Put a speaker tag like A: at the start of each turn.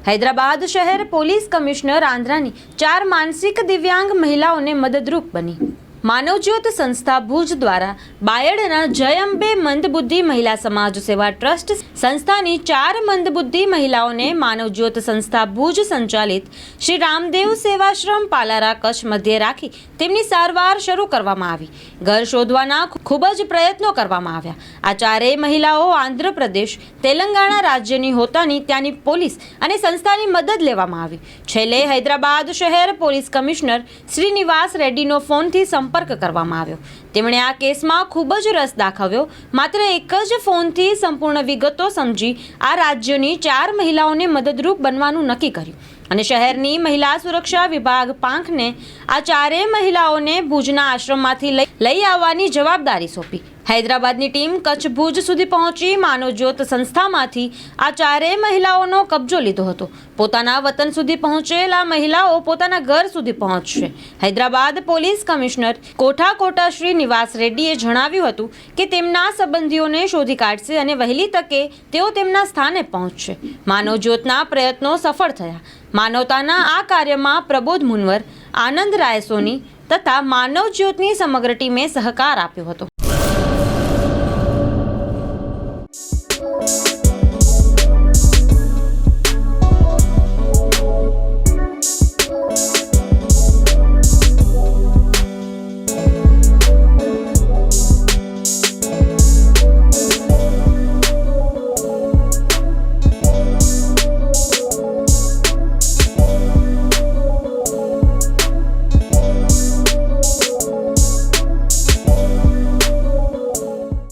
A: હૈદરાબાદ શહેર police commissioner આંધ્રાની 4 માનસિક દિવ્યાંગ મહિલાઓને મદદરૂપ બની। માનવજ્યોત સંસ્થા ભુજ દ્વારા બાયડના જય અંબે મંદબુદ્ધિ મહિલા સમાજ સેવા ટ્રસ્ટ સંસ્થાની 4 મંદબુદ્ધિ મહિલાઓને માનવજ્યોત સંસ્થા ભુજ સંચાલિત શ્રી રામદેવ સેવાશ્રમ પાલારા કચ્છ મધ્યે રાખી તેમની સારવાર શરૂ કરવામાં આવી। ઘર શોધવાના ખૂબ જ પ્રયત્નો કરવામાં આવ્યા। આ 4 મહિલાઓ આંધ્રપ્રદેશ તેલંગાણા રાજ્યની હોતાની ત્યાંની પોલીસ અને સંસ્થાની મદદ લેવામાં આવી। છેલ્લે હૈદરાબાદ શહેર પોલીસ કમિશનર શ્રીનિવાસ રેડ્ડીનો ફોનથી સંપર્ક કરવામાં આવ્યો। તેમણે આ કેસમાં ખૂબ જ રસ દાખવ્યો। માત્ર એક જ ફોનથી સંપૂર્ણ વિગતો સમજી આ રાજ્યની 4 મહિલાઓને મદદરૂપ બનવાનું નક્કી કર્યું અને શહેરની મહિલા સુરક્ષા વિભાગ પાંખને આ 4 મહિલાઓને ભુજના આશ્રમમાંથી લઈ આવવાની જવાબદારી સોંપી। હૈદરાબાદની ટીમ કચ્છ ભુજ સુધી પહોંચી માનવજ્યોત સંસ્થામાંથી આ 4 મહિલાઓનો કબજો લીધો હતો। પોતાના વતન સુધી પહોંચેલા મહિલાઓ પોતાના ઘર સુધી પહોંચશે। હૈદરાબાદ પોલીસ કમિશનર કોઠા શ્રીનિવાસ રેડ્ડીએ જણાવ્યું હતું કે તેમના સંબંધીઓને શોધી કાઢશે અને વહેલી તકે તેઓ તેમના સ્થાને પહોંચશે। માનવજ્યોતના પ્રયત્નો સફળ થયા। માનવતાના આ કાર્યમાં પ્રબોધ મુનવર, આનંદ રાય સોની તથા માનવજ્યોતની સમગ્ર ટીમે સહકાર આપ્યો હતો।